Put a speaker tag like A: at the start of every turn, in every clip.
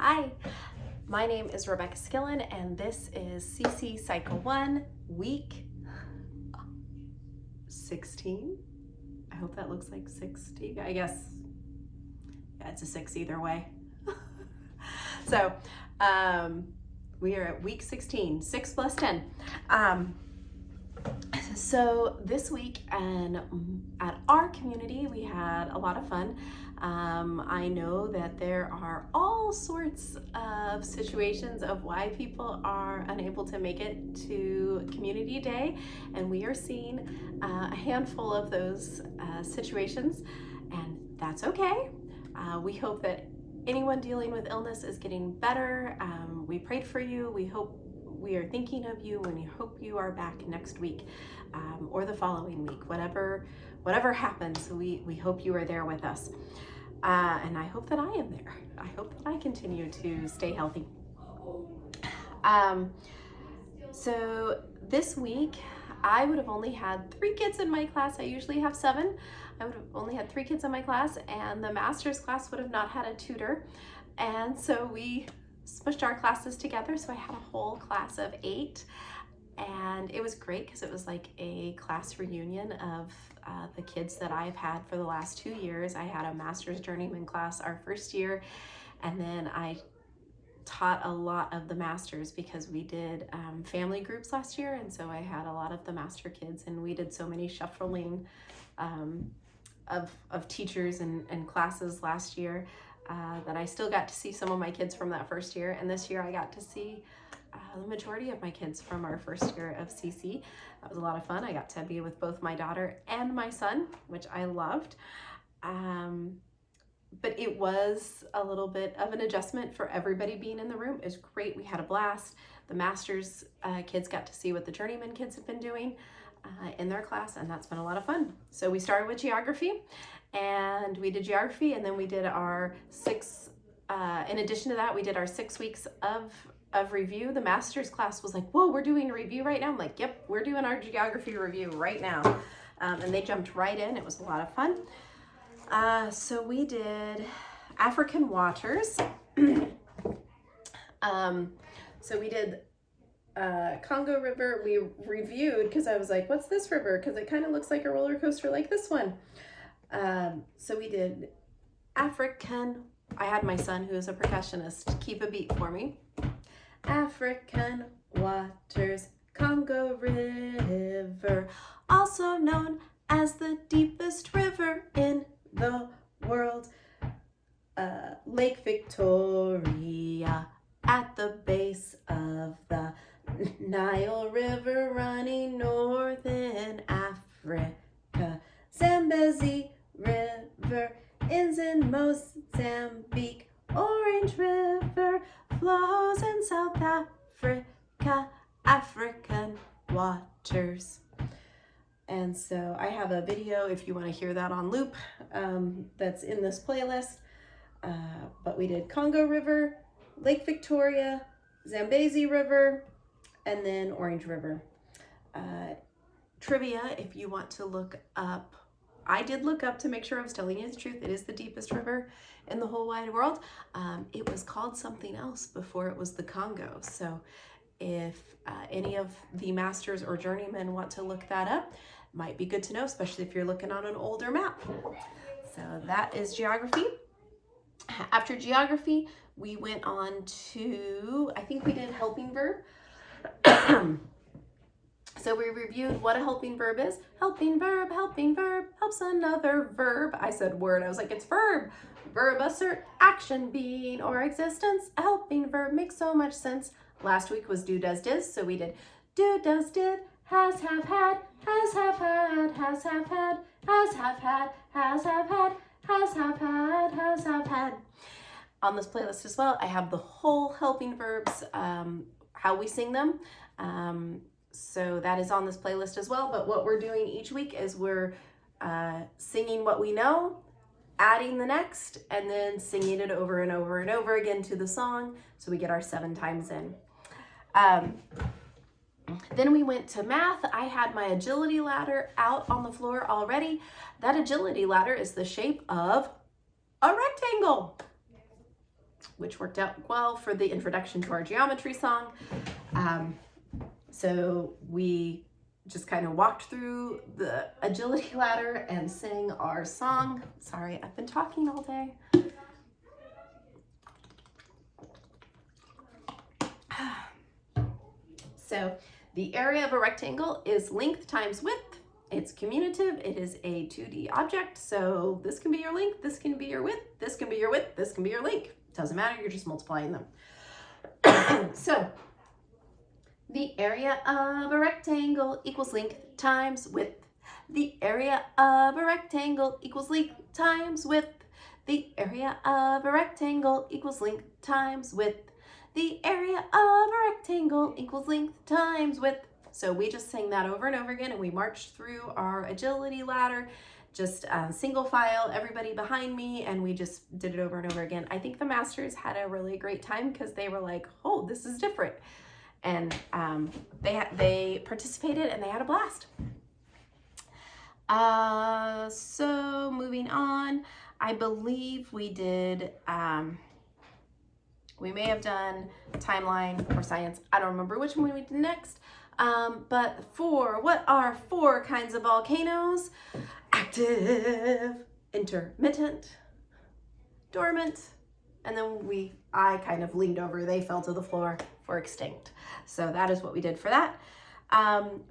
A: Hi, my name is Rebecca Skillen, and this is CC Cycle 1, week 16. I hope that looks like 60. I guess, yeah, it's a 6 either way. So, we are at week 16, 6 plus 10. So this week and at our community, we had a lot of fun. I know that there are all sorts of situations of why people are unable to make it to Community Day, and we are seeing a handful of those situations, and that's okay. We hope that anyone dealing with illness is getting better. We prayed for you. We are thinking of you, and we hope you are back next week or the following week. Whatever happens, we hope you are there with us. And I hope that I am there. I hope that I continue to stay healthy. So this week, I would have only had 3 kids in my class. I usually have 7. I would have only had 3 kids in my class, and the master's class would have not had a tutor. And so we smushed our classes together. So I had a whole class of 8. And it was great because it was like a class reunion of the kids that I've had for the last 2 years. I had a master's journeyman class our first year, and then I taught a lot of the masters because we did family groups last year, and so I had a lot of the master kids, and we did so many shuffling of teachers and classes last year that I still got to see some of my kids from that first year, and this year I got to see the majority of my kids from our first year of CC. That was a lot of fun. I got to be with both my daughter and my son, which I loved. But it was a little bit of an adjustment for everybody being in the room. It was great. We had a blast. The master's kids got to see what the journeyman kids have been doing in their class, and that's been a lot of fun. So we started with geography, and we did geography, and then we did our 6, in addition to that, we did our 6 weeks of review. The master's class was like, whoa, we're doing a review right now? I'm like, yep, we're doing our geography review right now. And they jumped right in. It was a lot of fun. So we did African waters. So we did Congo River. We reviewed because I was like, what's this river? Because it kind of looks like a roller coaster like this one. So we did African. I had my son, who is a percussionist, keep a beat for me. African waters, Congo River, also known as the deepest river in the world. Lake Victoria at the base of the Nile River running north in Africa. Zambezi River ends in Mozambique. Orange River flows in South Africa. African waters. And so I have a video if you want to hear that on loop that's in this playlist. But we did Congo River, Lake Victoria, Zambezi River, and then Orange River. Trivia, if you want to look up, I did look up to make sure I was telling you the truth. It is the deepest river in the whole wide world. It was called something else before it was the Congo. So if any of the masters or journeymen want to look that up, might be good to know, especially if you're looking on an older map. So that is geography. After geography, we went on to, I think we did helping verb. So we reviewed what a helping verb is. Helping verb helps another verb. I said word, I was like, it's verb. Verb assert action, being, or existence. A helping verb makes so much sense. Last week was do, does, did. So we did do, does, did, has, have, had, has, have, had, has, have, had, has, have, had, has, have, had, has, have, had, has, have, had. On this playlist as well, I have the whole helping verbs, how we sing them. So that is on this playlist as well. But what we're doing each week is we're singing what we know, adding the next, and then singing it over and over and over again to the song. So we get our 7 times in. Then we went to math. I had my agility ladder out on the floor already. That agility ladder is the shape of a rectangle. which worked out well for the introduction to our geometry song. So we just kind of walked through the agility ladder and sang our song. Sorry, I've been talking all day. So the area of a rectangle is length times width. It's commutative. It is a 2D object. So this can be your length, this can be your width, this can be your width, this can be your length. Doesn't matter, you're just multiplying them. So the area of a rectangle equals length times width. The area of a rectangle equals length times width. The area of a rectangle equals length times width. The area of a rectangle equals length times width. So we just sang that over and over again, and we marched through our agility ladder, just single file, everybody behind me, and we just did it over and over again. I think the masters had a really great time because they were like, oh, this is different. And they participated and they had a blast. So moving on, I believe we did, we may have done timeline or science. I don't remember which one we did next. But what are 4 kinds of volcanoes? Active, intermittent, dormant, and then I kind of leaned over, they fell to the floor for extinct. So that is what we did for that.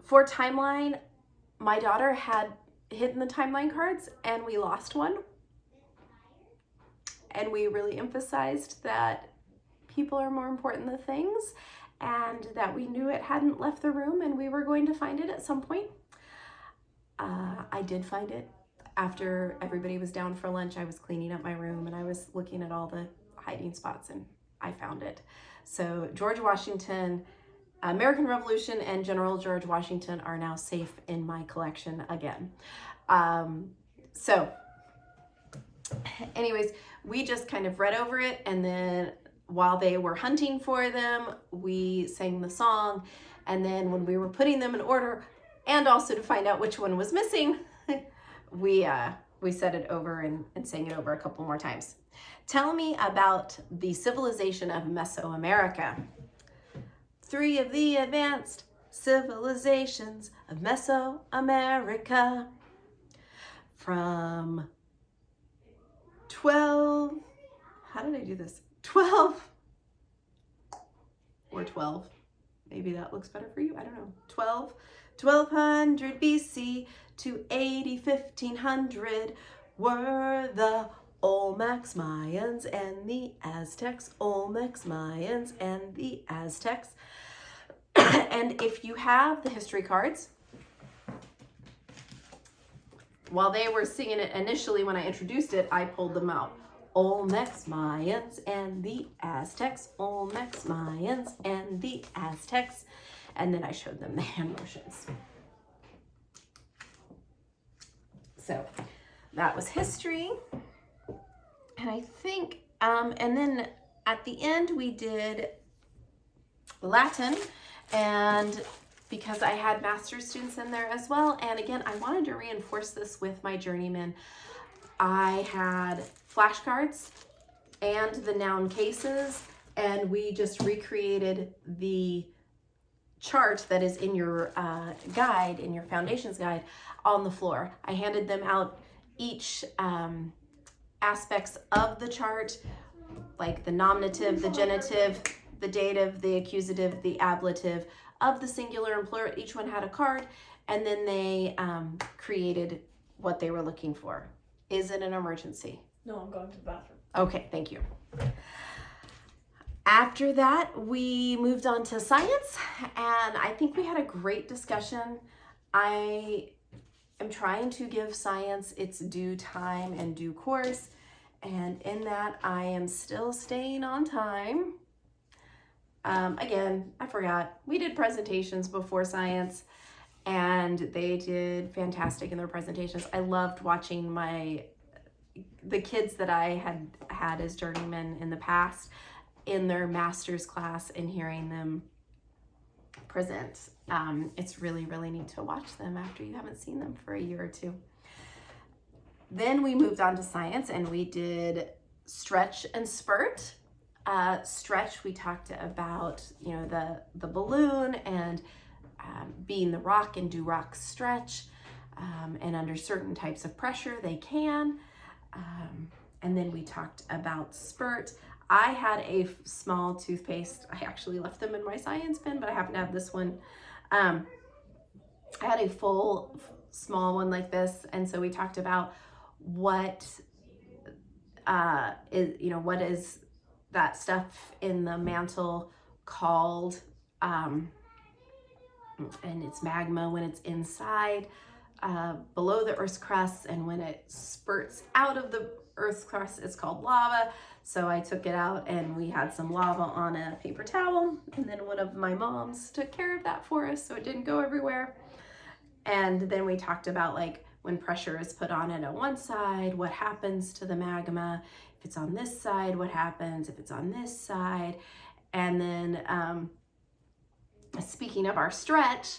A: For timeline, my daughter had hidden the timeline cards and we lost one. And we really emphasized that people are more important than things, and that we knew it hadn't left the room and we were going to find it at some point. I did find it. After everybody was down for lunch, I was cleaning up my room and I was looking at all the hiding spots and I found it. So George Washington, American Revolution, and General George Washington are now safe in my collection again. So anyways, we just kind of read over it, and then while they were hunting for them, we sang the song, and then when we were putting them in order, and also to find out which one was missing, we said it over and sang it over a couple more times. Tell me about the civilization of Mesoamerica. 3 of the advanced civilizations of Mesoamerica. From 12, how did I do this? 12 or 12. Maybe that looks better for you. I don't know. 1200 BC to 1500 were the Olmecs, Mayans, and the Aztecs. Olmecs, Mayans, and the Aztecs. And if you have the history cards, while they were singing it initially when I introduced it, I pulled them out. Olmecs, Mayans, and the Aztecs. Olmecs, Mayans, and the Aztecs. And then I showed them the hand motions. So that was history. And I think, and then at the end we did Latin, and because I had master's students in there as well. And again, I wanted to reinforce this with my journeymen. I had flashcards and the noun cases, and we just recreated the chart that is in your guide, in your foundations guide, on the floor. I handed them out each aspects of the chart, like the nominative, the genitive, the dative, the accusative, the ablative of the singular and plural. Each one had a card, and then they created what they were looking for. Is it an emergency?
B: No, I'm going to the bathroom.
A: Okay, thank you. After that, we moved on to science, and I think we had a great discussion. I am trying to give science its due time and due course, and in that, I am still staying on time. Again, I forgot. We did presentations before science, and they did fantastic in their presentations. I loved watching the kids that I had as journeymen in the past in their master's class and hearing them present. It's really, really neat to watch them after you haven't seen them for a year or two. Then we moved on to science, and we did stretch and spurt. stretch, we talked about, you know, the balloon and being the rock, and do rocks stretch? And under certain types of pressure, they can. And then we talked about spurt. I had a small toothpaste. I actually left them in my science bin, but I happen to have this one. I had a full small one like this, and so we talked about what what is that stuff in the mantle called, and it's magma when it's inside, below the Earth's crust, and when it spurts out of the Earth's crust, it's called lava. So I took it out, and we had some lava on a paper towel, and then one of my moms took care of that for us so it didn't go everywhere. And then we talked about, like, when pressure is put on it on one side, what happens to the magma? If it's on this side, what happens if it's on this side? And then speaking of our stretch,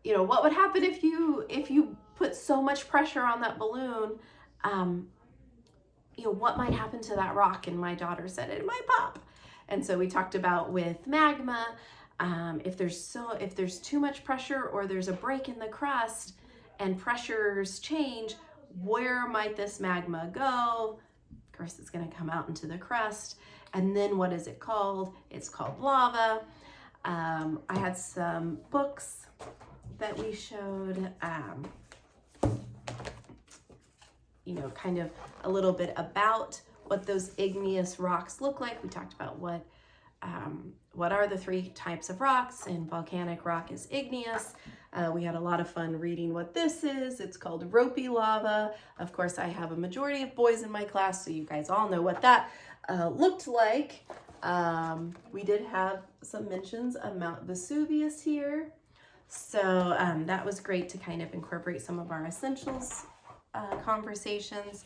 A: you know, what would happen if you put so much pressure on that balloon? You know, what might happen to that rock? And my daughter said it might pop. And so we talked about with magma, if there's too much pressure, or there's a break in the crust and pressures change, where might this magma go? Of course, it's going to come out into the crust. And then what is it called? It's called lava. I had some books that we showed, you know, kind of a little bit about what those igneous rocks look like. We talked about what are the three types of rocks, and volcanic rock is igneous. We had a lot of fun reading what this is. It's called Ropey Lava. Of course, I have a majority of boys in my class, so you guys all know what that looked like. We did have some mentions of Mount Vesuvius here. So that was great to kind of incorporate some of our essentials conversations.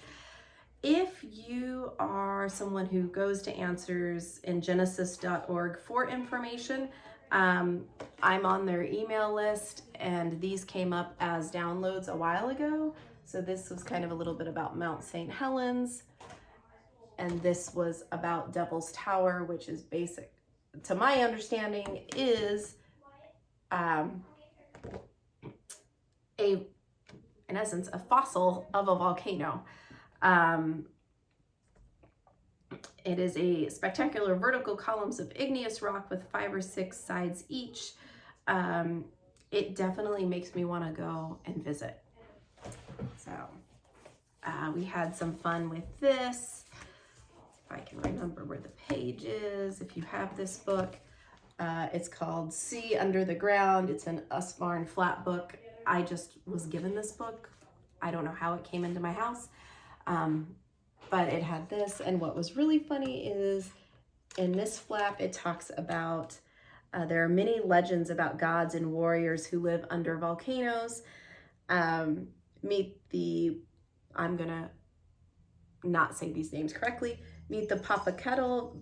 A: If you are someone who goes to answers in genesis.org for information, I'm on their email list, and these came up as downloads a while ago. So this was kind of a little bit about Mount St. Helens, and this was about Devil's Tower, which is basic, to my understanding, is in essence, a fossil of a volcano. It is a spectacular vertical columns of igneous rock with 5 or 6 sides each. It definitely makes me want to go and visit. So we had some fun with this. If I can remember where the page is, if you have this book, it's called Sea Under the Ground. It's an Usbarn flat book. I just was given this book. I don't know how it came into my house, but it had this. And what was really funny is in this flap, it talks about there are many legends about gods and warriors who live under volcanoes. Meet the, I'm gonna not say these names correctly, meet the Popocatépetl,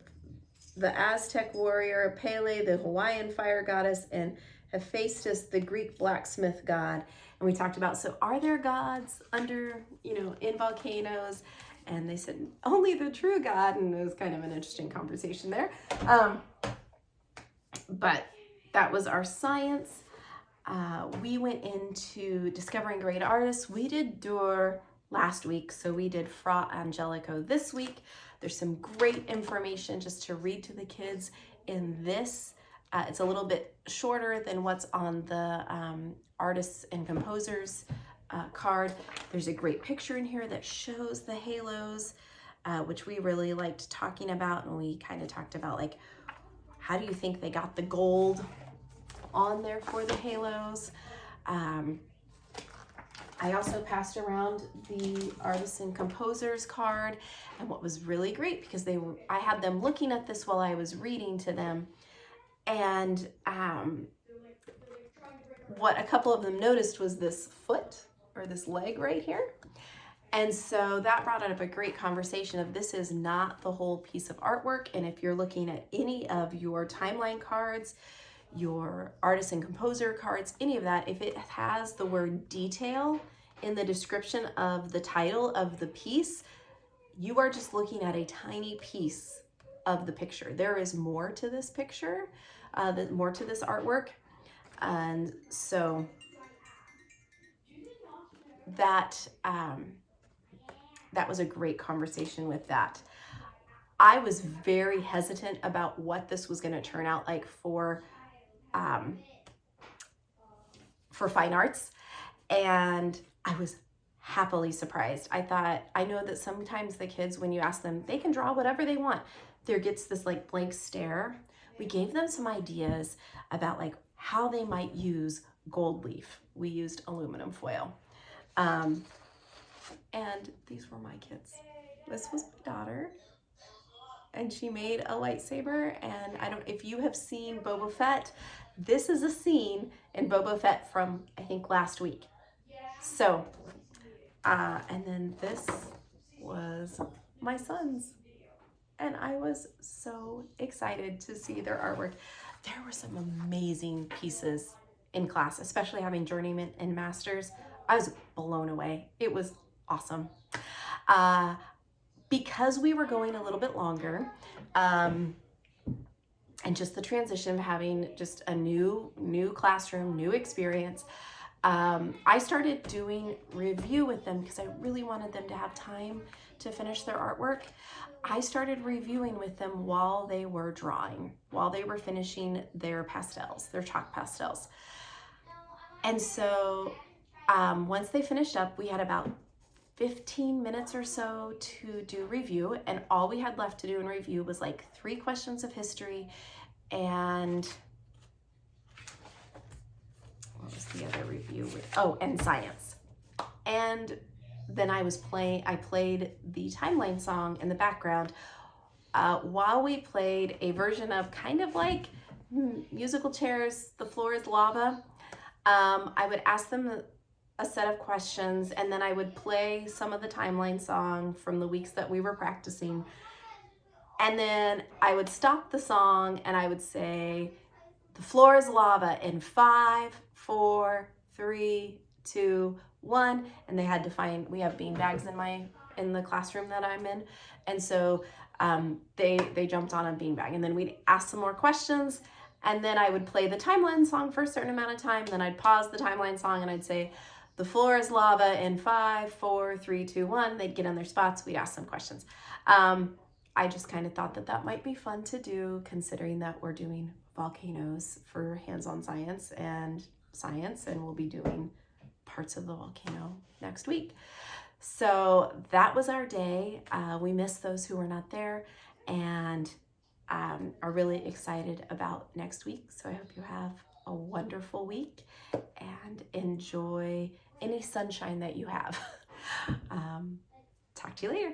A: the Aztec warrior, Pele, the Hawaiian fire goddess, and Hephaestus, the Greek blacksmith god. And we talked about, so are there gods under, you know, in volcanoes? And they said, only the true God. And it was kind of an interesting conversation there. But that was our science. We went into discovering great artists. We did Dur last week, so we did Fra Angelico this week. There's some great information just to read to the kids in this. It's a little bit shorter than what's on the artists and composers card. There's a great picture in here that shows the halos, which we really liked talking about. And we kind of talked about, like, how do you think they got the gold on there for the halos? I also passed around the Artisan Composers card, and what was really great, because I had them looking at this while I was reading to them, and what a couple of them noticed was this foot or this leg right here. And so that brought up a great conversation of, this is not the whole piece of artwork. And if you're looking at any of your timeline cards, your artist and composer cards, any of that, if it has the word detail in the description of the title of the piece, you are just looking at a tiny piece of the picture. There is more to this picture, more to this artwork. And so that, that was a great conversation with that. I was very hesitant about what this was going to turn out like for fine arts. And I was happily surprised. I know that sometimes the kids, when you ask them, they can draw whatever they want. There gets this like blank stare. We gave them some ideas about like how they might use gold leaf. We used aluminum foil. And these were my kids. This was my daughter. And she made a lightsaber. And if you have seen Boba Fett, this is a scene in Boba Fett from, I think, last week. So, and then this was my son's. And I was so excited to see their artwork. There were some amazing pieces in class, especially having journeyman and masters. I was blown away. It was awesome. Because we were going a little bit longer, and just the transition of having just a new classroom, new experience, I started doing review with them because I really wanted them to have time to finish their artwork. I started reviewing with them while they were drawing, while they were finishing their pastels, their chalk pastels. And so once they finished up, we had about 15 minutes or so to do review, and all we had left to do in review was like 3 questions of history and what was the other review with? Oh, and science. And then I played the timeline song in the background while we played a version of kind of like musical chairs, The Floor is Lava. I would ask them a set of questions, and then I would play some of the timeline song from the weeks that we were practicing. And then I would stop the song and I would say, "The floor is lava" in 5, 4, 3, 2, 1. And they had to find, we have bean bags in the classroom that I'm in. And so they jumped on a beanbag, and then we'd ask some more questions. And then I would play the timeline song for a certain amount of time. Then I'd pause the timeline song and I'd say, "The floor is lava" in 5, 4, 3, 2, 1. They'd get in their spots. We'd ask some questions. I just kind of thought that might be fun to do, considering that we're doing volcanoes for hands-on science, and we'll be doing parts of the volcano next week. So that was our day. We missed those who were not there, and are really excited about next week. So I hope you have a wonderful week and enjoy any sunshine that you have. Talk to you later.